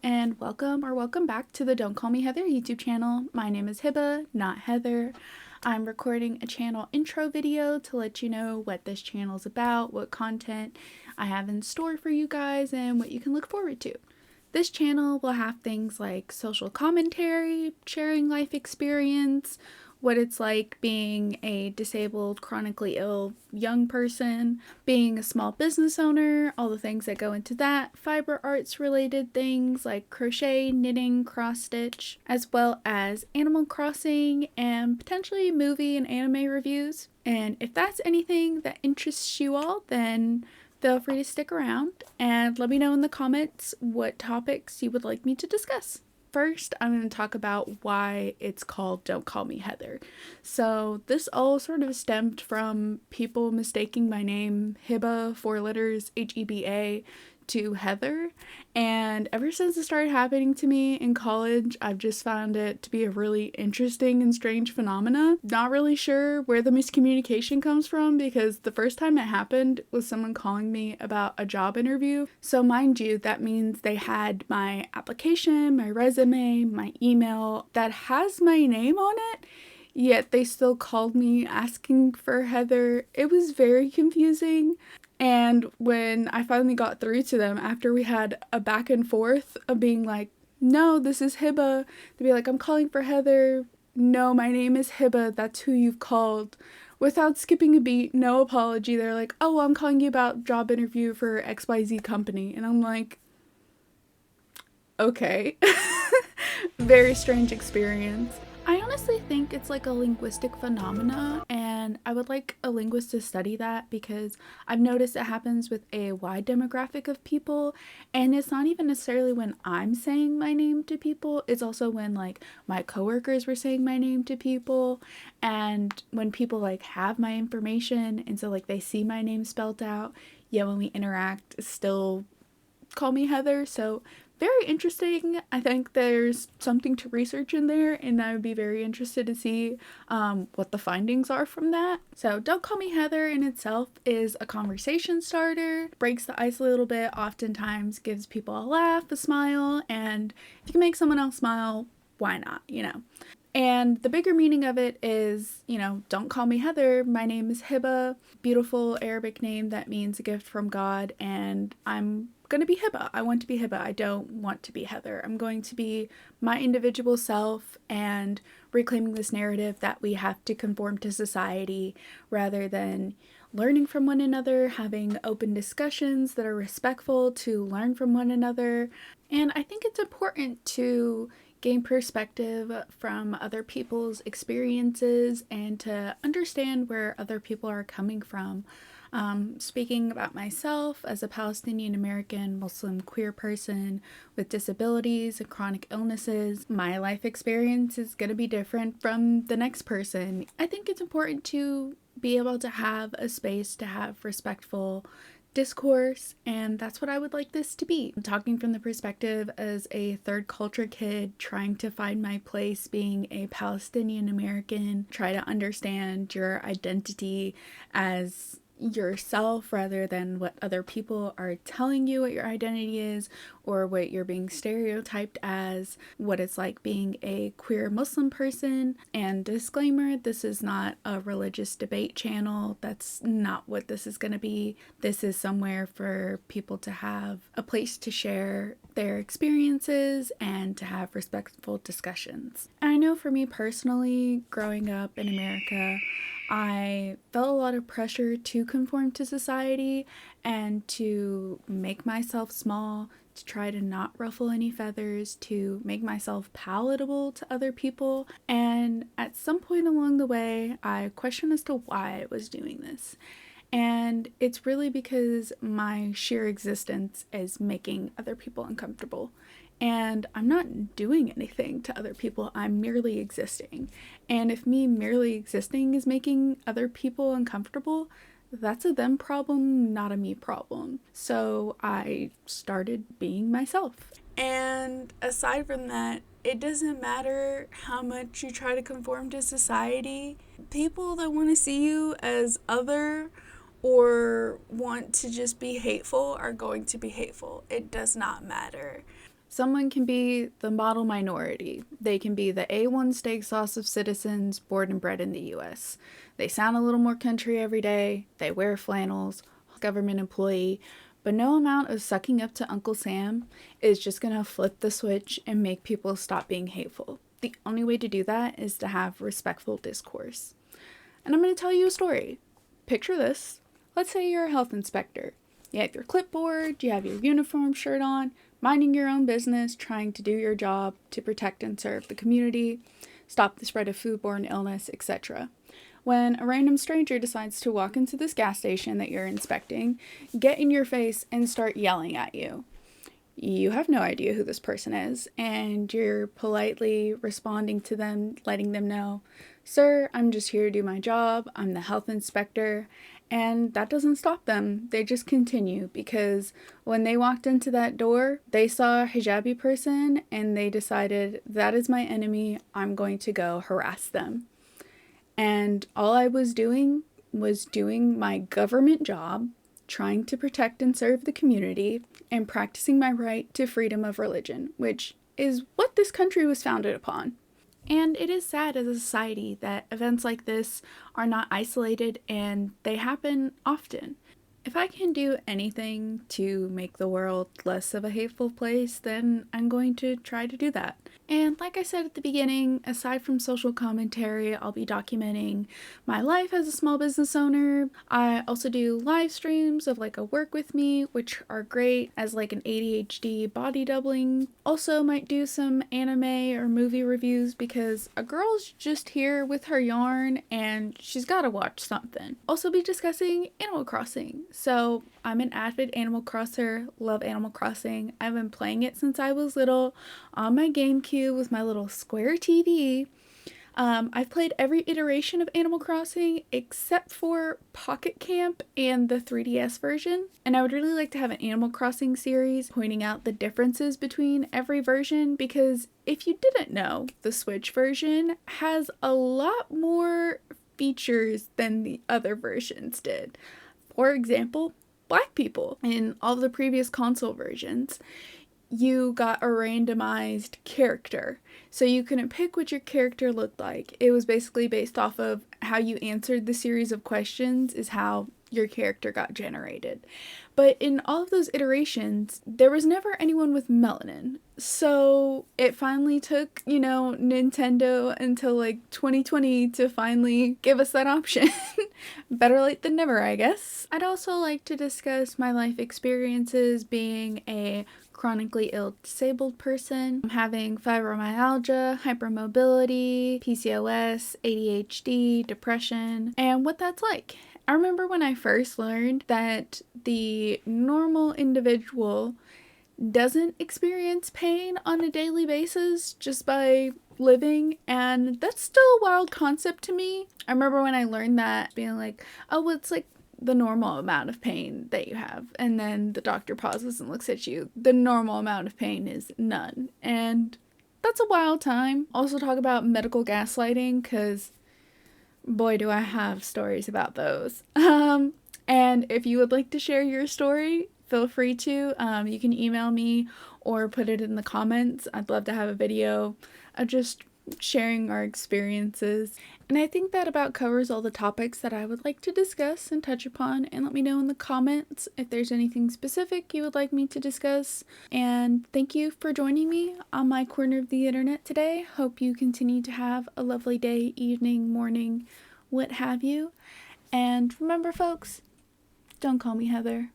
and welcome back to the Don't Call Me Heather YouTube channel. My name is Heba, not Heather. I'm recording a channel intro video to let you know what this channel is about, what content I have in store for you guys, and what you can look forward to. This channel will have things like social commentary, sharing life experience, what it's like being a disabled, chronically ill young person, being a small business owner, all the things that go into that, fiber arts related things like crochet, knitting, cross stitch, as well as Animal Crossing and potentially movie and anime reviews. And if that's anything that interests you all, then feel free to stick around and let me know in the comments what topics you would like me to discuss. First, I'm going to talk about why it's called Don't Call Me Heather. So this all sort of stemmed from people mistaking my name, Heba, 4 letters, Heba, to Heather. And ever since it started happening to me in college, I've just found it to be a really interesting and strange phenomena. Not really sure where the miscommunication comes from, because the first time it happened was someone calling me about a job interview. So mind you, that means they had my application, my resume, my email that has my name on it, yet they still called me asking for Heather. It was very confusing. And when I finally got through to them after we had a back and forth of being like, no, this is Heba, they'd be like, I'm calling for Heather. No, my name is Heba, that's who you've called. Without skipping a beat, no apology, they're like, oh, I'm calling you about job interview for XYZ company. And I'm like, okay. Very strange experience. I honestly think it's like a linguistic phenomena, and I would like a linguist to study that, because I've noticed it happens with a wide demographic of people, and it's not even necessarily when I'm saying my name to people, it's also when like my coworkers were saying my name to people, and when people like have my information and so like they see my name spelled out, yet when we interact still call me Heather. So very interesting. I think there's something to research in there, and I would be very interested to see what the findings are from that. So Don't Call Me Heather in itself is a conversation starter, breaks the ice a little bit, oftentimes gives people a laugh, a smile, and if you can make someone else smile, why not, you know? And the bigger meaning of it is, don't call me Heather. My name is Heba, beautiful Arabic name that means a gift from God, and I'm going to be Heba. I want to be Heba. I don't want to be Heather. I'm going to be my individual self and reclaiming this narrative that we have to conform to society rather than learning from one another, having open discussions that are respectful to learn from one another. And I think it's important to gain perspective from other people's experiences and to understand where other people are coming from. Speaking about myself as a Palestinian American Muslim queer person with disabilities and chronic illnesses, my life experience is going to be different from the next person. I think it's important to be able to have a space to have respectful discourse, and that's what I would like this to be. I'm talking from the perspective as a third culture kid trying to find my place being a Palestinian American, try to understand your identity as yourself rather than what other people are telling you what your identity is or what you're being stereotyped as, what it's like being a queer Muslim person. And disclaimer, this is not a religious debate channel. That's not what this is going to be. This is somewhere for people to have a place to share their experiences and to have respectful discussions. And I know for me personally, growing up in America, I felt a lot of pressure to conform to society and to make myself small, to try to not ruffle any feathers, to make myself palatable to other people. And at some point along the way, I questioned as to why I was doing this. And it's really because my sheer existence is making other people uncomfortable. And I'm not doing anything to other people, I'm merely existing. And if me merely existing is making other people uncomfortable, that's a them problem, not a me problem. So I started being myself. And aside from that, it doesn't matter how much you try to conform to society. People that want to see you as other or want to just be hateful are going to be hateful. It does not matter. Someone can be the model minority. They can be the A1 steak sauce of citizens born and bred in the US. They sound a little more country every day. They wear flannels, government employee, but no amount of sucking up to Uncle Sam is just gonna flip the switch and make people stop being hateful. The only way to do that is to have respectful discourse. And I'm gonna tell you a story. Picture this. Let's say you're a health inspector. You have your clipboard, you have your uniform shirt on, minding your own business, trying to do your job to protect and serve the community, stop the spread of foodborne illness, etc. When a random stranger decides to walk into this gas station that you're inspecting, get in your face, and start yelling at you. You have no idea who this person is, and you're politely responding to them, letting them know, "Sir, I'm just here to do my job. I'm the health inspector." And that doesn't stop them. They just continue because when they walked into that door, they saw a hijabi person and they decided, that is my enemy. I'm going to go harass them. And all I was doing my government job, trying to protect and serve the community, and practicing my right to freedom of religion, which is what this country was founded upon. And it is sad as a society that events like this are not isolated and they happen often. If I can do anything to make the world less of a hateful place, then I'm going to try to do that. And like I said at the beginning, aside from social commentary, I'll be documenting my life as a small business owner. I also do live streams of like a work with me, which are great as like an ADHD body doubling. Also might do some anime or movie reviews because a girl's just here with her yarn and she's gotta watch something. Also be discussing Animal Crossing. So I'm an avid Animal Crosser, love Animal Crossing. I've been playing it since I was little on my GameCube with my little square TV. I've played every iteration of Animal Crossing except for Pocket Camp and the 3DS version. And I would really like to have an Animal Crossing series pointing out the differences between every version because if you didn't know, the Switch version has a lot more features than the other versions did. For example, black people. In all the previous console versions, you got a randomized character. So you couldn't pick what your character looked like. It was basically based off of how you answered the series of questions is how your character got generated. But in all of those iterations, there was never anyone with melanin. So it finally took, Nintendo until like 2020 to finally give us that option. Better late than never, I guess. I'd also like to discuss my life experiences being a chronically ill disabled person, having fibromyalgia, hypermobility, PCOS, ADHD, depression, and what that's like. I remember when I first learned that the normal individual doesn't experience pain on a daily basis just by living, and that's still a wild concept to me. I remember when I learned that, being like, oh, well, it's like the normal amount of pain that you have, and then the doctor pauses and looks at you. The normal amount of pain is none, and that's a wild time. Also talk about medical gaslighting, because boy do I have stories about those. And if you would like to share your story, feel free to. You can email me or put it in the comments. I'd love to have a video of just sharing our experiences. And I think that about covers all the topics that I would like to discuss and touch upon, and let me know in the comments if there's anything specific you would like me to discuss. And thank you for joining me on my corner of the internet today. Hope you continue to have a lovely day, evening, morning, what have you. And remember folks, don't call me Heather.